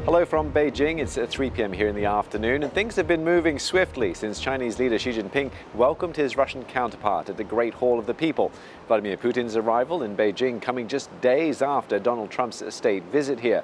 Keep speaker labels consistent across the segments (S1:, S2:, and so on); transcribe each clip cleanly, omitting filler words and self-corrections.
S1: Hello from Beijing. It's 3 p.m. here in the afternoon, and things have been moving swiftly since Chinese leader Xi Jinping welcomed his Russian counterpart at the Great Hall of the People. Vladimir Putin's arrival in Beijing coming just days after Donald Trump's state visit here.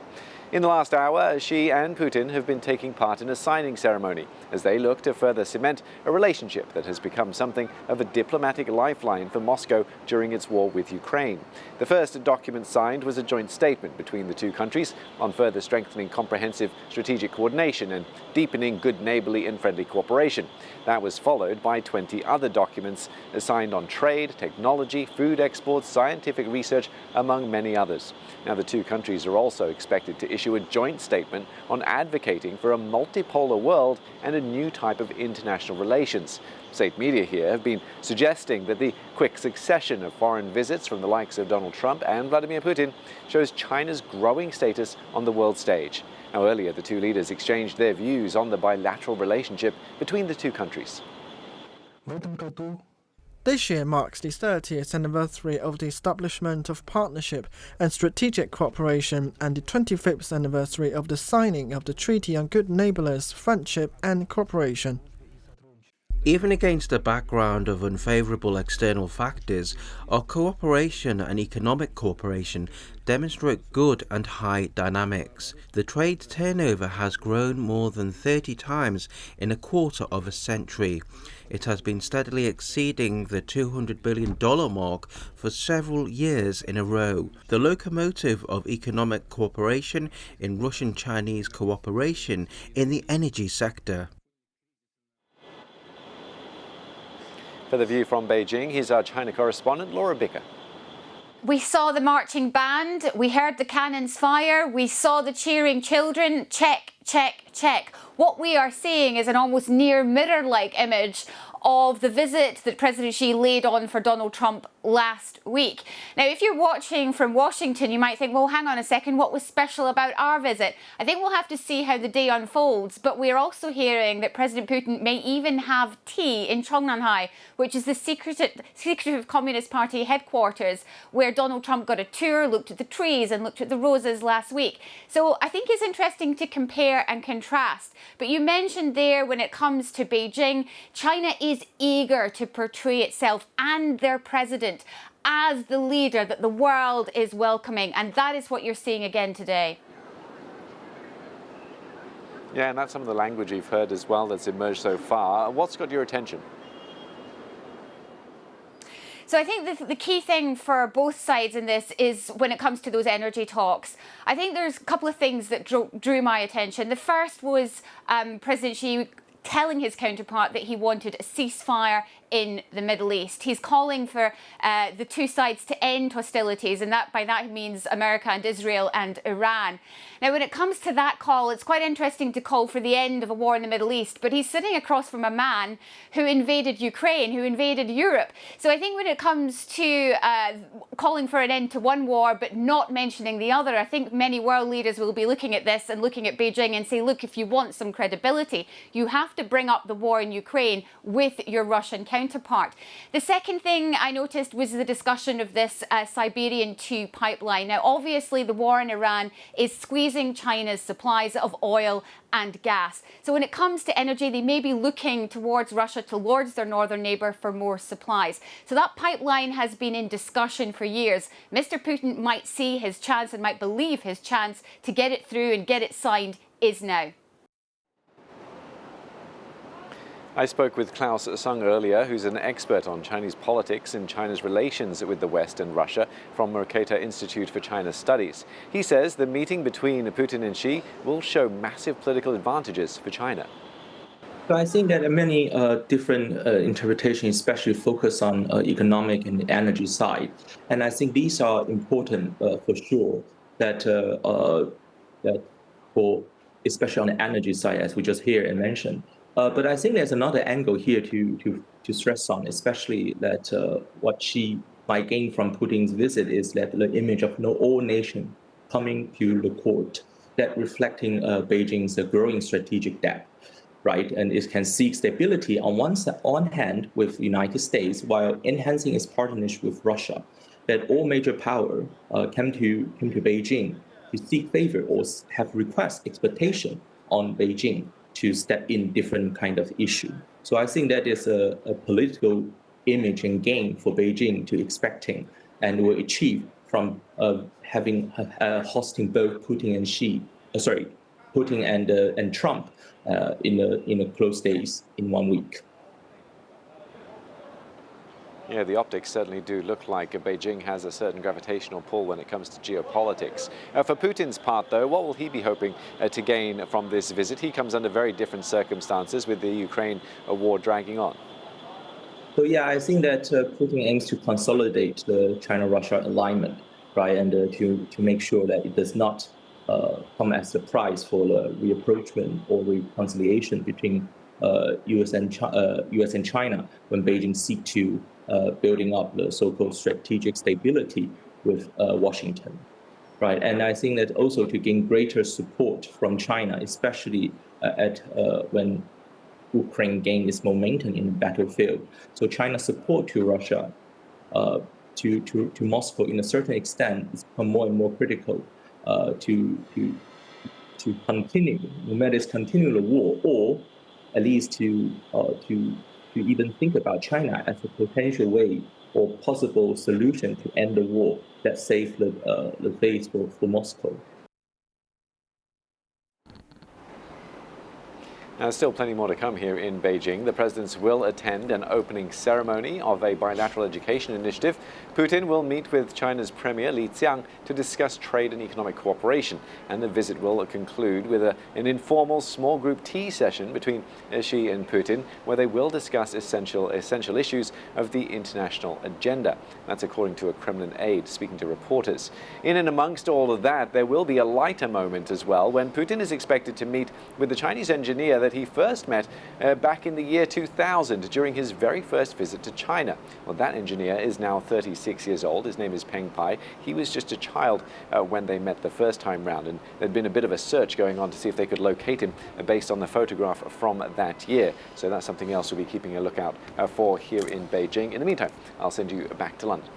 S1: In the last hour, Xi and Putin have been taking part in a signing ceremony as they look to further cement a relationship that has become something of a diplomatic lifeline for Moscow during its war with Ukraine. The first document signed was a joint statement between the two countries on further strengthening comprehensive strategic coordination and deepening good neighbourly and friendly cooperation. That was followed by 20 other documents signed on trade, technology, food exports, scientific research, among many others. Now, the two countries are also expected to issue a joint statement on advocating for a multipolar world and a new type of international relations. State media here have been suggesting that the quick succession of foreign visits from the likes of Donald Trump and Vladimir Putin shows China's growing status on the world stage. Now, earlier, the two leaders exchanged their views on the bilateral relationship between the two countries.
S2: This year marks the 30th anniversary of the establishment of partnership and strategic cooperation and the 25th anniversary of the signing of the Treaty on Good Neighbourliness, Friendship and Cooperation.
S3: Even against a background of unfavourable external factors, our cooperation and economic cooperation demonstrate good and high dynamics. The trade turnover has grown more than 30 times in a quarter of a century. It has been steadily exceeding the $200 billion mark for several years in a row. The locomotive of economic cooperation in Russian-Chinese cooperation in the energy sector.
S1: For The View from Beijing, here's our China correspondent, Laura Bicker.
S4: We saw the marching band, we heard the cannons fire, we saw the cheering children. Check, check, check. What we are seeing is an almost near mirror-like image of the visit that President Xi laid on for Donald Trump last week. Now, if you're watching from Washington, you might think, well, hang on a second, what was special about our visit? I think we'll have to see how the day unfolds, but we're also hearing that President Putin may even have tea in Cheongnanhai, which is the secretive Communist Party headquarters, where Donald Trump got a tour, looked at the trees and looked at the roses last week. So I think it's interesting to compare and contrast. But you mentioned there, when it comes to Beijing, China is eager to portray itself and their president as the leader that the world is welcoming, and that is what you're seeing again today.
S1: Yeah, and that's some of the language you've heard as well that's emerged so far. What's got your attention?
S4: So I think the key thing for both sides in this is when it comes to those energy talks. I think there's a couple of things that drew my attention. The first was President Xi telling his counterpart that he wanted a ceasefire in the Middle East. He's calling for the two sides to end hostilities, and by that he means America and Israel and Iran. Now, when it comes to that call, it's quite interesting to call for the end of a war in the Middle East, but he's sitting across from a man who invaded Ukraine, who invaded Europe. So I think when it comes to calling for an end to one war but not mentioning the other, I think many world leaders will be looking at this and looking at Beijing and say, look, if you want some credibility, you have to bring up the war in Ukraine with your Russian counterpart. The second thing I noticed was the discussion of this Siberian 2 pipeline. Now, obviously, the war in Iran is squeezing China's supplies of oil and gas. So when it comes to energy, they may be looking towards Russia, towards their northern neighbour for more supplies. So that pipeline has been in discussion for years. Mr. Putin might see his chance and might believe his chance to get it through and get it signed is now.
S1: I spoke with Klaus Sung earlier, who's an expert on Chinese politics and China's relations with the West and Russia from Mercator Institute for China Studies. He says the meeting between Putin and Xi will show massive political advantages for China.
S5: So I think that many different interpretations, especially focus on economic and energy side. And I think these are important for sure that for especially on the energy side, as we just hear and mentioned. But I think there's another angle here to stress on, especially that what Xi might gain from Putin's visit is that the image of all nations coming to the court, that reflecting Beijing's growing strategic depth, right? And it can seek stability on one hand with the United States while enhancing its partnership with Russia. That all major power came to Beijing seek favor or have request expectation on Beijing to step in different kind of issue. So I think that is a political image and gain for Beijing to expecting and will achieve from having hosting both Putin and Trump in a close days in 1 week.
S1: Yeah, the optics certainly do look like Beijing has a certain gravitational pull when it comes to geopolitics. For Putin's part, though, what will he be hoping to gain from this visit? He comes under very different circumstances with the Ukraine war dragging on.
S5: So yeah, I think that Putin aims to consolidate the China-Russia alignment, right, and to make sure that it does not come as a prize for the reapproachment or reconciliation between U.S. and China when Beijing seek to building up the so-called strategic stability with Washington, right? And I think that also to gain greater support from China, especially when Ukraine gained its momentum in the battlefield. So China's support to Russia, to Moscow, in a certain extent, is become more and more critical to continue, no matter it's continue the war, or at least to even think about China as a potential way or possible solution to end the war that saves the face for Moscow.
S1: Now, there's still plenty more to come here in Beijing. The presidents will attend an opening ceremony of a bilateral education initiative. Putin will meet with China's Premier Li Qiang to discuss trade and economic cooperation. And the visit will conclude with an informal small group tea session between Xi and Putin, where they will discuss essential issues of the international agenda. That's according to a Kremlin aide speaking to reporters. In and amongst all of that, there will be a lighter moment as well when Putin is expected to meet with the Chinese engineer that he first met back in the year 2000 during his very first visit to China. Well, that engineer is now 36 years old. His name is Peng Pai. He was just a child when they met the first time round, and there'd been a bit of a search going on to see if they could locate him based on the photograph from that year. So that's something else we'll be keeping a lookout for here in Beijing. In the meantime, I'll send you back to London.